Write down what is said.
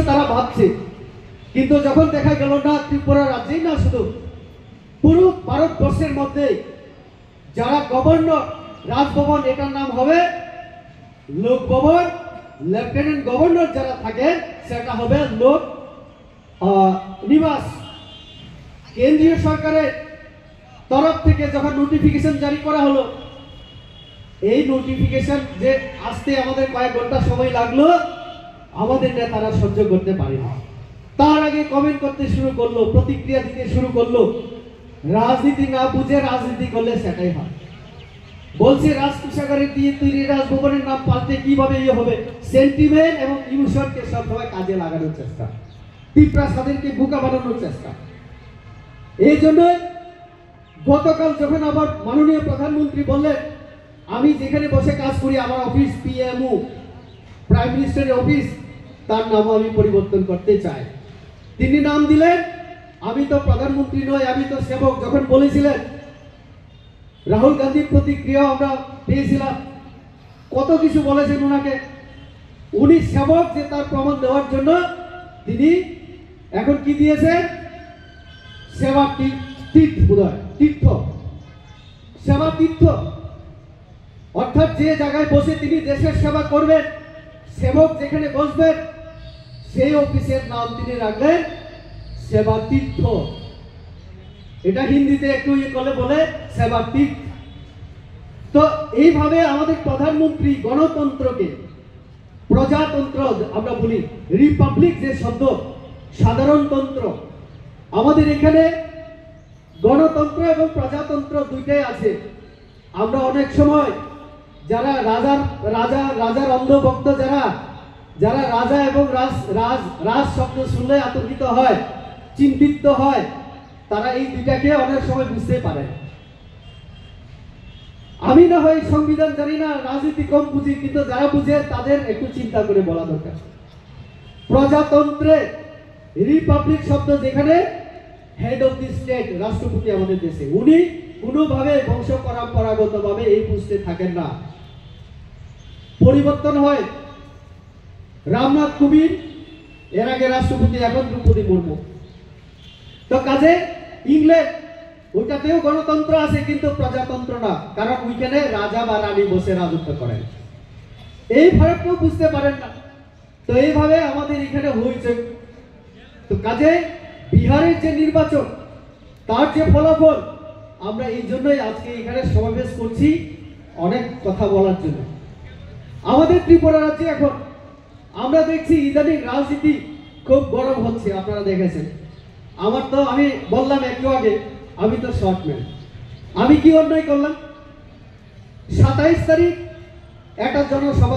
তারা ভাবছে, কিন্তু যখন দেখা গেল না ত্রিপুরা রাজ্যেই না শুধু পুরো ভারতবর্ষের মধ্যে যারা গভর্নর রাজভবন এটার নাম হবে লোক ভবন, লেফটেন্যান্ট গভর্নর যারা থাকেন সেটা হবে লোক নিবাস। কেন্দ্রীয় সরকারের তরফ থেকে যখন নোটিফিকেশন জারি করা হলো, এই নোটিফিকেশন যে আসতে আমাদের কয়েক ঘন্টা সময় লাগলো, আমাদের নেতারা সহ্য করতে পারে না। তার আগে কমেন্ট করতে শুরু করলো, প্রতিক্রিয়া দিতে শুরু করলো। রাজনীতি না বুঝে রাজনীতি করলে সেটাই হয়। বলছে রাজকোষাগারে দিয়ে তৈরি রাজভবনের নাম পাল্টে কিভাবে ইয়ে হবে, সেন্টিমেন্ট এবং ইমোশনকে সবসময় কাজে লাগানোর চেষ্টা, ত্রিপ্রাসাদেরকে বোকা বানানোর চেষ্টা। এই জন্য গতকাল যখন আবার মাননীয় প্রধানমন্ত্রী বললেন আমি যেখানে বসে কাজ করি আমার অফিস পিএমও প্রাইম মিনিস্টারের অফিস, তার নাম আমি পরিবর্তন করতে চাই। তিনি নাম দিলেন, আমি তো প্রধানমন্ত্রী নই, আমি তো সেবক। যখন বলেছিলেন রাহুল গান্ধীর প্রতিক্রিয়া আমরা পেয়েছিলাম, কত কিছু বলেছেন ওনাকে। উনি সেবক যে তার প্রমাণ দেওয়ার জন্য তিনি এখন কি দিয়েছেন, সেবা তীর্থ, বোধহয় তীর্থ, সেবা তীর্থ। অর্থাৎ যে জায়গায় বসে তিনি দেশের সেবা করবেন, সেবক যেখানে বসবেন সেই অফিসের নাম তিনি রাখলেন সেবা তীর্থ। এটা হিন্দিতে একটু ইয়ে করলে বলে সেবা তীর্থ। তো এইভাবে আমাদের প্রধানমন্ত্রী গণতন্ত্রকে, প্রজাতন্ত্র আমরা বলি, রিপাবলিক যে শব্দ, সাধারণতন্ত্র, আমাদের এখানে গণতন্ত্র এবং প্রজাতন্ত্র দুইটাই আছে। আমরা অনেক সময় যারা রাজার অন্ধভক্ত, যারা রাজা এবং রাজ শব্দ শুনলে আতঙ্কিত হয়, চিন্তিত হয়, তারা এই দুইটাকে অনেক সময় বুঝতে পারে। আমি না হয় সংবিধান জানি না, রাজনীতি কম বুঝি, কিন্তু যারা বুঝে তাদের একটু চিন্তা করে বলা দরকার। প্রজাতন্ত্রে রিপাবলিক শব্দ যেখানে হেড অফ দি স্টেট, রাষ্ট্রপতি আমাদের দেশে, উনি কোনোভাবে বংশ পরম্পরাগত ভাবে এই পোস্টে থাকেন না, পরিবর্তন হয়। রামনাথ কোবিন্দ এর আগে রাষ্ট্রপতি, এখন দ্রৌপদী মুর্মু। তো কাজে ইংল্যান্ড, ওইটাতেও গণতন্ত্র আছে কিন্তু প্রজাতন্ত্র না, কারণ ওইখানে রাজা বা রানী বসে রাজত্ব করেন। এই ফারাকটাও বুঝতে পারেন না। তো এইভাবে আমাদের এখানে হয়েছে। তো কাজে বিহারের যে নির্বাচন, তার যে ফলাফল, আমরা এই জন্যই আজকে এখানে সমাবেশ করছি, অনেক কথা বলার জন্য। আমাদের ত্রিপুরা রাজ্যে এখন আমরা দেখছি ইদানিং রাজনীতি খুব গরম হচ্ছে, আপনারা দেখেছেন। আমি বললাম একটু আগে, আমি তো শর্টম্যান, আমি কি অন্যায় করলাম? 27 তারিখ একটা জনসভা